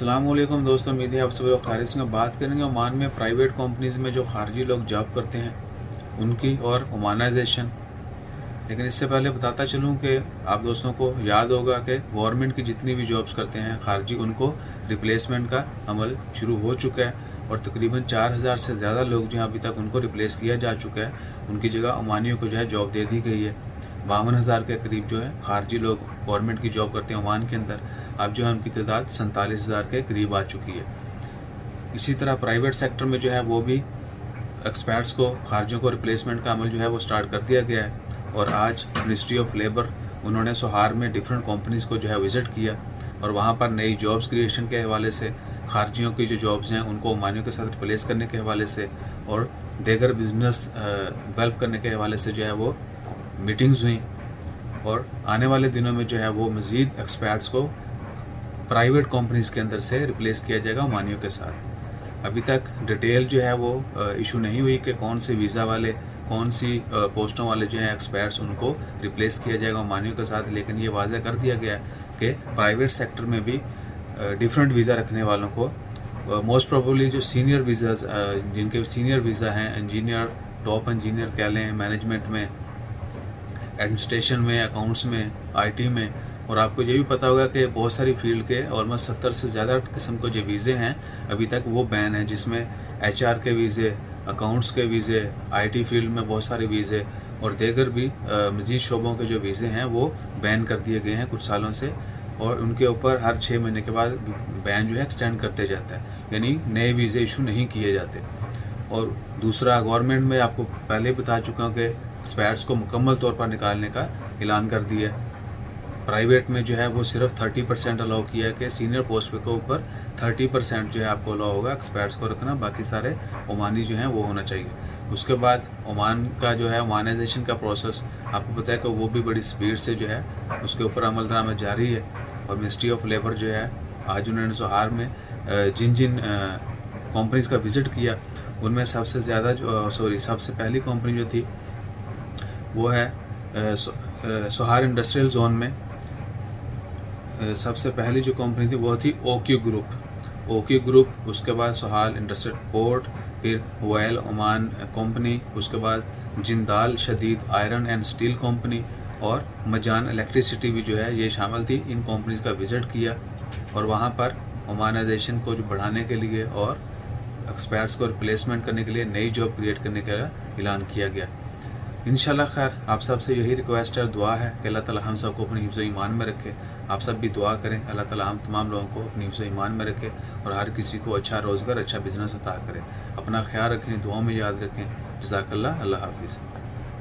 अस्सलाम वालेकुम दोस्तों, उम्मीद है आप सब लोग खैरियत से। बात करेंगे ओमान में प्राइवेट कंपनीज़ में जो खारजी लोग जॉब करते हैं उनकी और ओमानाइजेशन। लेकिन इससे पहले बताता चलूँ कि आप दोस्तों को याद होगा कि गवर्नमेंट की जितनी भी जॉब्स करते हैं खारजी, उनको रिप्लेसमेंट का अमल शुरू हो चुका है और तकरीबन 4000 से ज़्यादा लोग जो हैं अभी तक उनको रिप्लेस किया जा चुका है। उनकी जगह ओमानियों को जो है जॉब दे दी गई है। 52,000 के करीब जो है खारजी लोग गवर्नमेंट की जॉब करते हैं ओमान के अंदर। अब जो है उनकी तादाद 47,000 के करीब आ चुकी है। इसी तरह प्राइवेट सेक्टर में जो है वो भी एक्सपर्ट्स को, खारजियों को रिप्लेसमेंट का अमल जो है वो स्टार्ट कर दिया गया है। और आज मिनिस्ट्री ऑफ लेबर उन्होंने सोहार में डिफरेंट कंपनीज़ को जो है विज़िट किया और वहाँ पर नई जॉब्स क्रिएशन के हवाले से, खारजियों की जो जॉब्स हैं उनको ओमानियों के साथ रिप्लेस करने के हवाले से और देगर बिजनेस डेवलप करने के हवाले से जो है वो मीटिंग्स हुई। और आने वाले दिनों में जो है वो मज़ीद एक्सपर्ट्स को प्राइवेट कंपनीज़ के अंदर से रिप्लेस किया जाएगा ओमानियों के साथ। अभी तक डिटेल जो है वो इशू नहीं हुई कि कौन से वीज़ा वाले, कौन सी पोस्टों वाले जो हैं एक्सपर्ट्स, उनको रिप्लेस किया जाएगा ओमानियों के साथ। लेकिन ये वाज़ह कर दिया गया है कि प्राइवेट सेक्टर में भी डिफरेंट वीज़ा रखने वालों को मोस्ट प्रोबेबली जो सीनियर वीज़ाज, जिनके सीनियर वीज़ा हैं, इंजीनियर, टॉप इंजीनियर कह लें, मैनेजमेंट में, एडमिनिस्ट्रेशन में, अकाउंट्स में, आईटी में। और आपको ये भी पता होगा कि बहुत सारी फील्ड के ऑलमोस्ट 70 से ज़्यादा किस्म के जो वीज़े हैं अभी तक वो बैन हैं, जिसमें एचआर के वीज़े, अकाउंट्स के वीज़े, आईटी फील्ड में बहुत सारे वीज़े और देगर भी मज़ीद शोबों के जो वीज़े हैं वो बैन कर दिए गए हैं कुछ सालों से। और उनके ऊपर हर 6 महीने के बाद बैन जो है एक्सटेंड करते जाता है, यानी नए वीज़े इशू नहीं किए जाते। और दूसरा, गवर्नमेंट में आपको पहले बता चुका हूँ कि एक्सपर्ट्स को मुकम्मल तौर पर निकालने का ऐलान कर दिया है। प्राइवेट में जो है वो सिर्फ 30% अलाउ किया है कि सीनियर पोस्ट के ऊपर 30% जो है आपको अलाउ होगा एक्सपर्ट्स को रखना, बाकी सारे ओमानी जो हैं वो होना चाहिए। उसके बाद ओमान का जो है ओमानाइजेशन का प्रोसेस आपको पता है कि वो भी बड़ी स्पीड से जो है उसके ऊपर अमल दरामद जारी है। और मिनिस्ट्री ऑफ लेबर जो है आज उन्होंने सोहार में जिन जिन कंपनीज़ का विज़िट किया उनमें सबसे पहली कंपनी जो थी वो है सोहार इंडस्ट्रियल जोन में सबसे पहली जो कंपनी थी वो थी ओक्यू ग्रुप। उसके बाद सोहार इंडस्ट्रियल पोर्ट, फिर वायल ओमान कंपनी, उसके बाद जिंदाल शदीद आयरन एंड स्टील कंपनी और मजान इलेक्ट्रिसिटी भी जो है ये शामिल थी। इन कंपनीज़ का विज़िट किया और वहाँ पर ओमानाइजेशन को जो बढ़ाने के लिए और एक्सपर्ट्स को रिप्लेसमेंट करने के लिए नई जॉब क्रिएट करने का ऐलान किया गया। इंशाल्लाह खैर, आप सब से यही रिक्वेस्ट है, दुआ है कि अल्लाह ताला हम सब को अपनी हिफ्ज़ ईमान में रखे। आप सब भी दुआ करें, अल्लाह ताला हम तमाम लोगों को अपनी हिफ्ज़ ईमान में रखे और हर किसी को अच्छा रोज़गार, अच्छा बिज़नेस अता करें। अपना ख्याल रखें, दुआओं में याद रखें। जज़ाकल्लाह, अल्लाह हाफ़िज़।